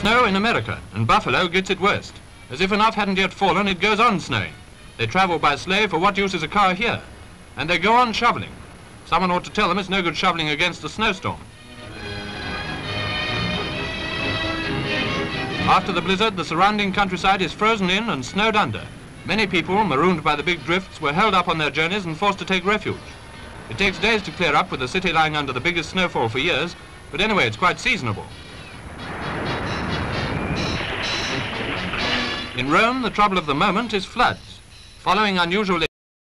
snow in America, and Buffalo gets it worst. As if enough hadn't yet fallen, it goes on snowing. They travel by sleigh, for what use is a car here? And they go on shoveling. Someone ought to tell them it's no good shoveling against a snowstorm. After the blizzard, the surrounding countryside is frozen in and snowed under. Many people, marooned by the big drifts, were held up on their journeys and forced to take refuge. It takes days to clear up with the city lying under the biggest snowfall for years, but anyway, it's quite seasonable. In Rome, the trouble of the moment is floods. Following unusual